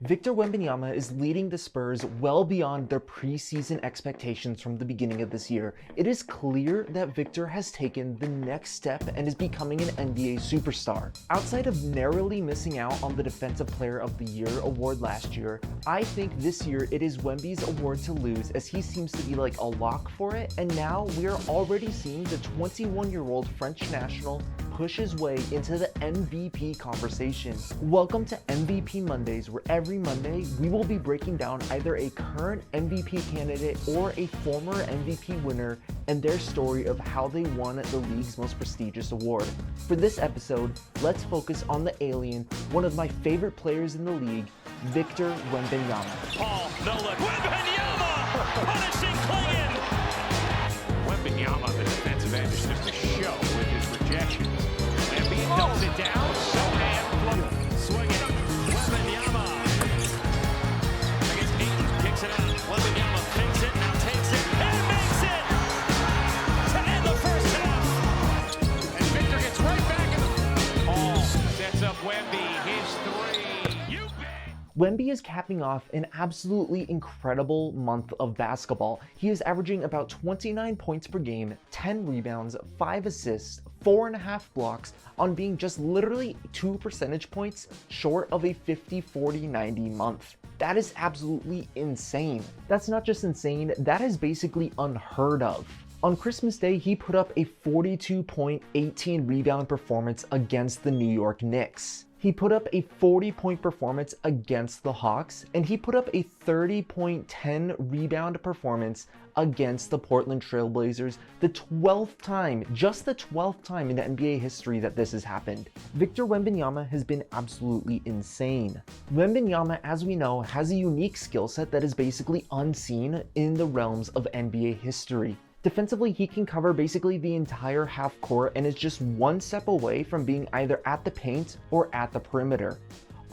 Victor Wembanyama is leading the Spurs well beyond their preseason expectations from the beginning of this year. It is clear that Victor has taken the next step and is becoming an NBA superstar. Outside of narrowly missing out on the Defensive Player of the Year award last year, I think this year it is Wemby's award to lose, as he seems to be like a lock for it, and now we are already seeing the 21-year-old French national push his way into the MVP conversation. Welcome to MVP Mondays, where every Monday we will be breaking down either a current MVP candidate or a former MVP winner and their story of how they won the league's most prestigious award. For this episode, let's focus on the alien, one of my favorite players in the league, Victor Wembanyama. Paul, no look. Wembanyama punishing Clingan. Wembanyama, the defensive end, is just a show with his rejection. Embiid dumps it down. Sohan swinging. Wembanyama against Ayton, kicks it out. Wembanyama fakes it, now takes it, and makes it to end the first half. And Victor gets right back in the Paul sets up Wemby, his three. Wemby is capping off an absolutely incredible month of basketball. He is averaging about 29 points per game, 10 rebounds, 5 assists, 4.5 blocks on being just literally 2 percentage points short of a 50-40-90 month. That is absolutely insane. That's not just insane, that is basically unheard of. On Christmas Day, he put up a 42-point, 18-rebound performance against the New York Knicks. He put up a 40-point performance against the Hawks, and he put up a 30-point, 10-rebound performance against the Portland Trail Blazers, the 12th time, just the 12th time in the NBA history that this has happened. Victor Wembanyama has been absolutely insane. Wembanyama, as we know, has a unique skill set that is basically unseen in the realms of NBA history. Defensively, he can cover basically the entire half court and is just one step away from being either at the paint or at the perimeter.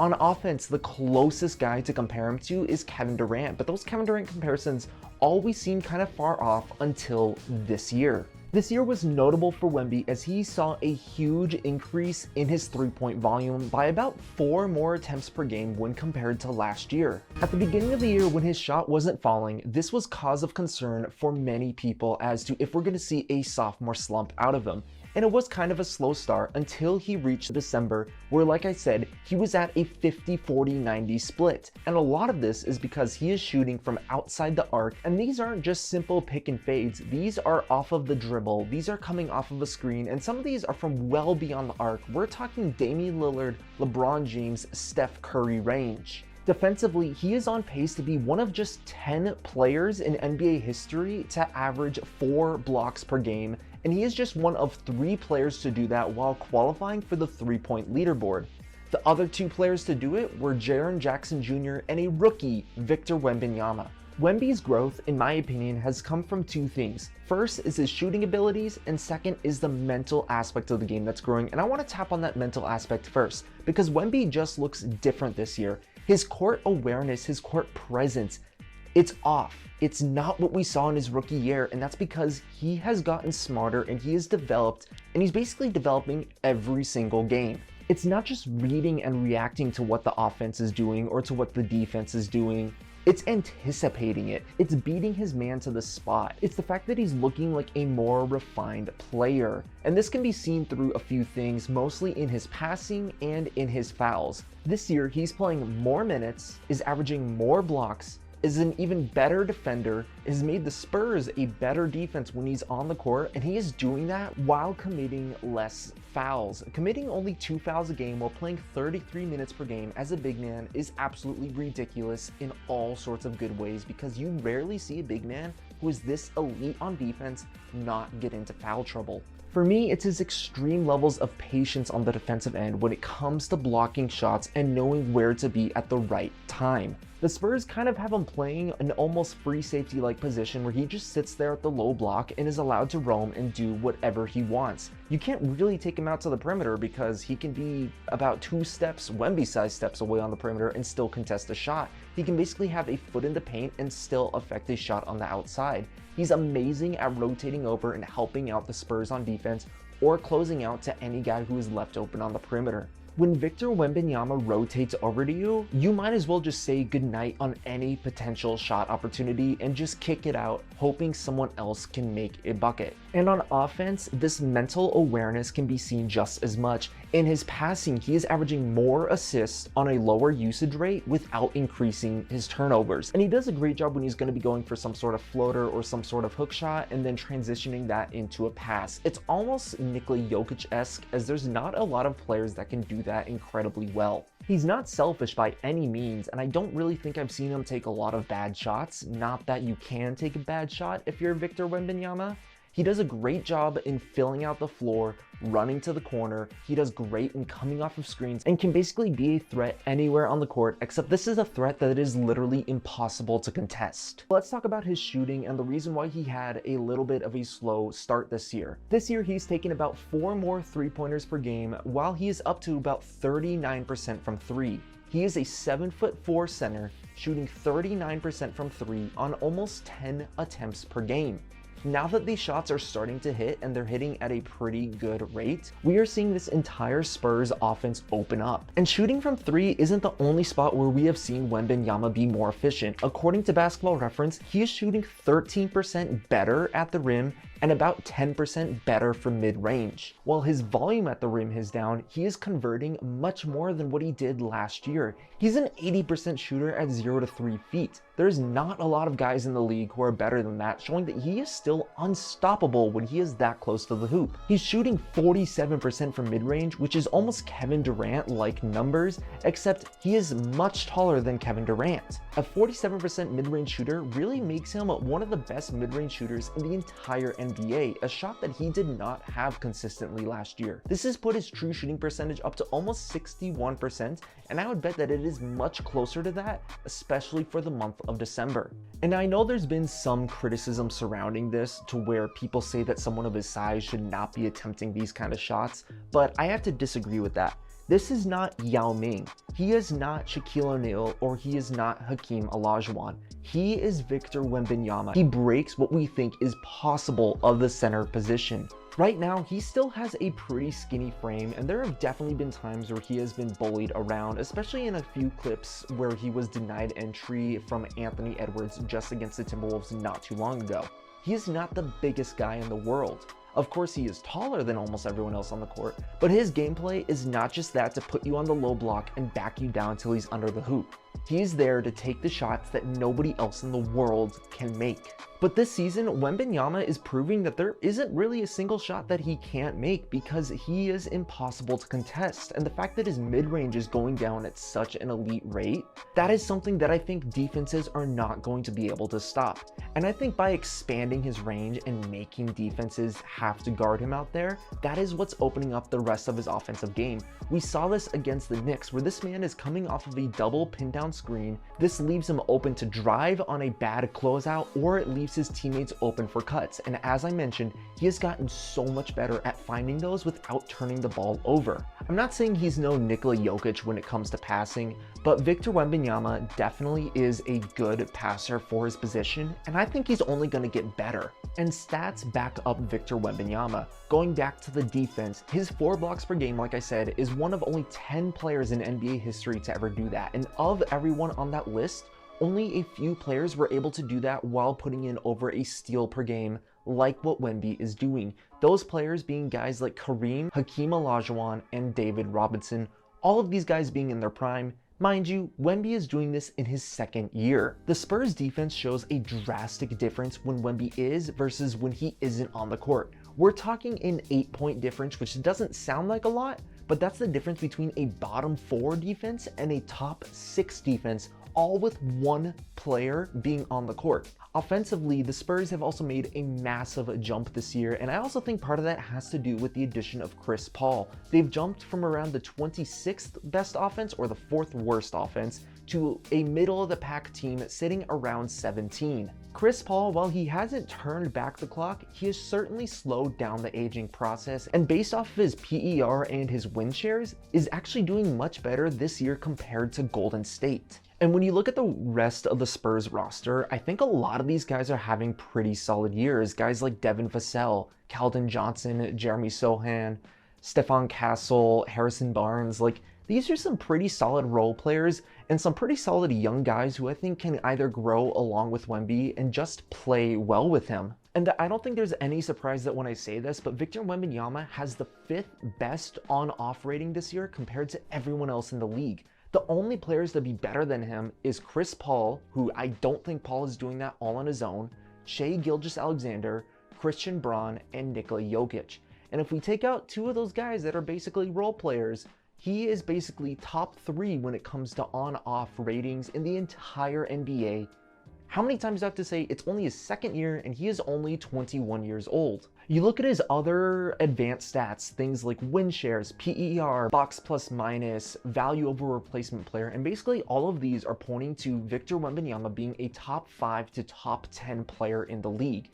On offense, the closest guy to compare him to is Kevin Durant, but those Kevin Durant comparisons always seem kind of far off until this year. This year was notable for Wemby as he saw a huge increase in his three-point volume by about 4 more attempts per game when compared to last year. At the beginning of the year, when his shot wasn't falling, this was cause of concern for many people as to if we're going to see a sophomore slump out of him. And it was kind of a slow start until he reached December, where, like I said, he was at a 50-40-90 split. And a lot of this is because he is shooting from outside the arc, and these aren't just simple pick and fades. These are off of the dribble, these are coming off of a screen, and some of these are from well beyond the arc. We're talking Damian Lillard, LeBron James, Steph Curry range. Defensively, he is on pace to be one of just 10 players in NBA history to average 4 blocks per game, and he is just one of 3 players to do that while qualifying for the 3-point leaderboard. The other 2 players to do it were Jaren Jackson Jr. and a rookie, Victor Wembanyama. Wemby's growth, in my opinion, has come from 2 things. First is his shooting abilities, and second is the mental aspect of the game that's growing, and I want to tap on that mental aspect first, because Wemby just looks different this year. His court awareness, his court presence, it's off. It's not what we saw in his rookie year, and that's because he has gotten smarter and he has developed, and he's basically developing every single game. It's not just reading and reacting to what the offense is doing or to what the defense is doing. It's anticipating it. It's beating his man to the spot. It's the fact that he's looking like a more refined player. And this can be seen through a few things, mostly in his passing and in his fouls. This year, he's playing more minutes, is averaging more blocks, is an even better defender, has made the Spurs a better defense when he's on the court, and he is doing that while committing less fouls. Committing only 2 fouls a game while playing 33 minutes per game as a big man is absolutely ridiculous in all sorts of good ways, because you rarely see a big man who is this elite on defense not get into foul trouble. For me, it's his extreme levels of patience on the defensive end when it comes to blocking shots and knowing where to be at the right time. The Spurs kind of have him playing an almost free safety-like position where he just sits there at the low block and is allowed to roam and do whatever he wants. You can't really take him out to the perimeter because he can be about 2 steps, Wemby-sized steps away on the perimeter and still contest a shot. He can basically have a foot in the paint and still affect a shot on the outside. He's amazing at rotating over and helping out the Spurs on defense or closing out to any guy who is left open on the perimeter. When Victor Wembanyama rotates over to you, you might as well just say goodnight on any potential shot opportunity and just kick it out, hoping someone else can make a bucket. And on offense, this mental awareness can be seen just as much. In his passing, he is averaging more assists on a lower usage rate without increasing his turnovers. And he does a great job when he's going to be going for some sort of floater or some sort of hook shot and then transitioning that into a pass. It's almost Nikola Jokic-esque, as there's not a lot of players that can do that incredibly well. He's not selfish by any means, and I don't really think I've seen him take a lot of bad shots. Not that you can take a bad shot if you're Victor Wembanyama. He does a great job in filling out the floor, running to the corner. He does great in coming off of screens and can basically be a threat anywhere on the court, except this is a threat that is literally impossible to contest. Let's talk about his shooting and the reason why he had a little bit of a slow start this year. This year, he's taken about 4 more three-pointers per game, while he is up to about 39% from 3. He is a 7'4" center, shooting 39% from 3 on almost 10 attempts per game. Now that these shots are starting to hit and they're hitting at a pretty good rate, we are seeing this entire Spurs offense open up. And shooting from 3 isn't the only spot where we have seen Wembanyama be more efficient. According to Basketball Reference, he is shooting 13% better at the rim and about 10% better from mid-range. While his volume at the rim is down, he is converting much more than what he did last year. He's an 80% shooter at 0 to 3 feet. There's not a lot of guys in the league who are better than that, showing that he is still unstoppable when he is that close to the hoop. He's shooting 47% from mid-range, which is almost Kevin Durant-like numbers, except he is much taller than Kevin Durant. A 47% mid-range shooter really makes him one of the best mid-range shooters in the entire NBA, a shot that he did not have consistently last year. This has put his true shooting percentage up to almost 61%, and I would bet that it is much closer to that, especially for the month of December. And I know there's been some criticism surrounding this to where people say that someone of his size should not be attempting these kind of shots, but I have to disagree with that. This is not Yao Ming. He is not Shaquille O'Neal, or he is not Hakeem Olajuwon. He is Victor Wembanyama. He breaks what we think is possible of the center position. Right now, he still has a pretty skinny frame, and there have definitely been times where he has been bullied around, especially in a few clips where he was denied entry from Anthony Edwards just against the Timberwolves not too long ago. He is not the biggest guy in the world. Of course, he is taller than almost everyone else on the court, but his gameplay is not just that to put you on the low block and back you down till he's under the hoop. He's there to take the shots that nobody else in the world can make. But this season, Wembanyama is proving that there isn't really a single shot that he can't make because he is impossible to contest. And the fact that his mid-range is going down at such an elite rate, that is something that I think defenses are not going to be able to stop. And I think by expanding his range and making defenses have to guard him out there, that is what's opening up the rest of his offensive game. We saw this against the Knicks, where this man is coming off of a double pin down screen. This leaves him open to drive on a bad closeout, or it leaves his teammates open for cuts. And as I mentioned, he has gotten so much better at finding those without turning the ball over. I'm not saying he's no Nikola Jokic when it comes to passing, but Victor Wembanyama definitely is a good passer for his position, and I think he's only going to get better. And stats back up Victor Wembanyama. Going back to the defense, his 4 blocks per game, like I said, is one of only 10 players in NBA history to ever do that. And of everyone on that list, only a few players were able to do that while putting in over a steal per game, like what Wemby is doing. Those players being guys like Kareem, Hakeem Olajuwon, and David Robinson, all of these guys being in their prime. Mind you, Wemby is doing this in his 2nd year. The Spurs defense shows a drastic difference when Wemby is versus when he isn't on the court. We're talking an 8-point difference, which doesn't sound like a lot, but that's the difference between a bottom 4 defense and a top 6 defense, all with one player being on the court. Offensively, the Spurs have also made a massive jump this year, and I also think part of that has to do with the addition of Chris Paul. They've jumped from around the 26th best offense, or the 4th worst offense, to a middle-of-the-pack team sitting around 17. Chris Paul, while he hasn't turned back the clock, he has certainly slowed down the aging process, and based off of his PER and his win shares, is actually doing much better this year compared to Golden State. And when you look at the rest of the Spurs roster, I think a lot of these guys are having pretty solid years. Guys like Devin Vassell, Keldon Johnson, Jeremy Sohan, Stephon Castle, Harrison Barnes. Like, these are some pretty solid role players and some pretty solid young guys who I think can either grow along with Wemby and just play well with him. And I don't think there's any surprise that when I say this, but Victor Wembanyama has the 5th best on-off rating this year compared to everyone else in the league. The only players to be better than him is Chris Paul, who I don't think Paul is doing that all on his own, Shai Gilgeous-Alexander, Christian Braun, and Nikola Jokic. And if we take out 2 of those guys that are basically role players, he is basically top 3 when it comes to on-off ratings in the entire NBA. How many times do I have to say it's only his 2nd year and he is only 21 years old? You look at his other advanced stats, things like win shares, PER, box plus minus, value over replacement player, and basically all of these are pointing to Victor Wembanyama being a top 5 to top 10 player in the league.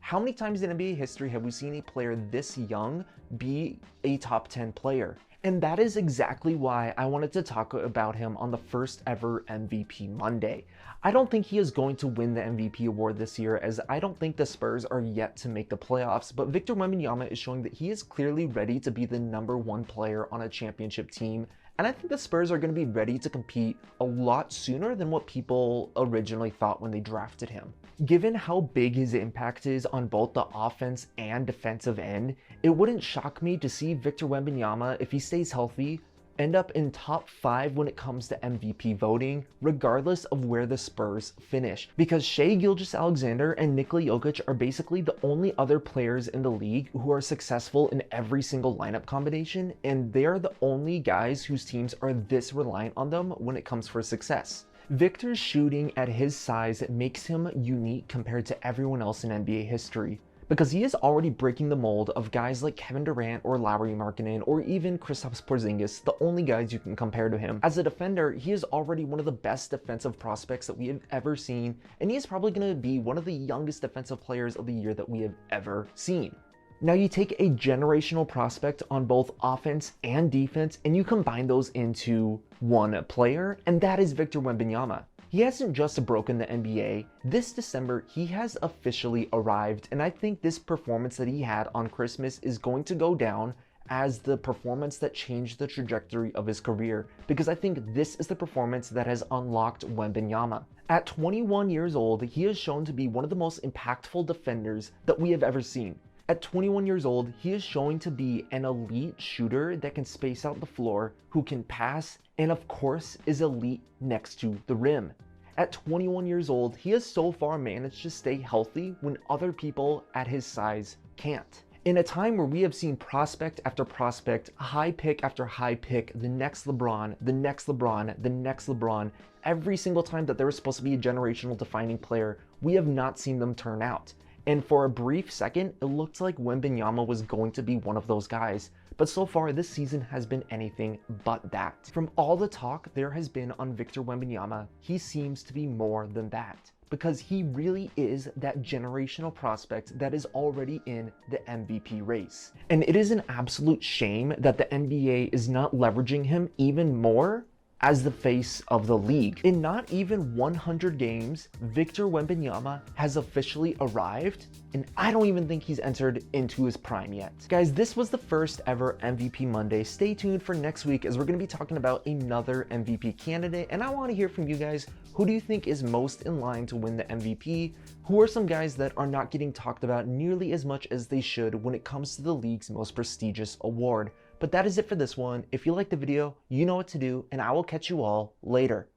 How many times in NBA history have we seen a player this young be a top 10 player? And that is exactly why I wanted to talk about him on the first ever MVP Monday. I don't think he is going to win the MVP award this year, as I don't think the Spurs are yet to make the playoffs, but Victor Wembanyama is showing that he is clearly ready to be the #1 player on a championship team. And I think the Spurs are going to be ready to compete a lot sooner than what people originally thought when they drafted him. Given how big his impact is on both the offense and defensive end, it wouldn't shock me to see Victor Wembanyama, if he stays healthy, end up in top 5 when it comes to MVP voting, regardless of where the Spurs finish. Because Shai Gilgeous-Alexander and Nikola Jokic are basically the only other players in the league who are successful in every single lineup combination, and they're the only guys whose teams are this reliant on them when it comes for success. Victor's shooting at his size makes him unique compared to everyone else in NBA history, because he is already breaking the mold of guys like Kevin Durant or Lauri Markkanen or even Kristaps Porzingis, the only guys you can compare to him. As a defender, he is already one of the best defensive prospects that we have ever seen, and he is probably going to be one of the youngest defensive players of the year that we have ever seen. Now you take a generational prospect on both offense and defense and you combine those into one player, and that is Victor Wembanyama. He hasn't just broken the NBA. This December, he has officially arrived, and I think this performance that he had on Christmas is going to go down as the performance that changed the trajectory of his career, because I think this is the performance that has unlocked Wembanyama. At 21 years old, he has shown to be one of the most impactful defenders that we have ever seen. At 21 years old, he is showing to be an elite shooter that can space out the floor, who can pass, and of course is elite next to the rim. At 21 years old, he has so far managed to stay healthy when other people at his size can't. In a time where we have seen prospect after prospect, high pick after high pick, the next LeBron, the next LeBron, the next LeBron, every single time that there was supposed to be a generational defining player, we have not seen them turn out. And for a brief second, it looked like Wembanyama was going to be one of those guys. But so far, this season has been anything but that. From all the talk there has been on Victor Wembanyama, he seems to be more than that, because he really is that generational prospect that is already in the MVP race. And it is an absolute shame that the NBA is not leveraging him even more as the face of the league. In not even 100 games, Victor Wembanyama has officially arrived, and I don't even think he's entered into his prime yet. Guys, this was the first ever MVP Monday. Stay tuned for next week, as we're gonna be talking about another MVP candidate, and I wanna hear from you guys. Who do you think is most in line to win the MVP? Who are some guys that are not getting talked about nearly as much as they should when it comes to the league's most prestigious award? But that is it for this one. If you liked the video, you know what to do, and I will catch you all later.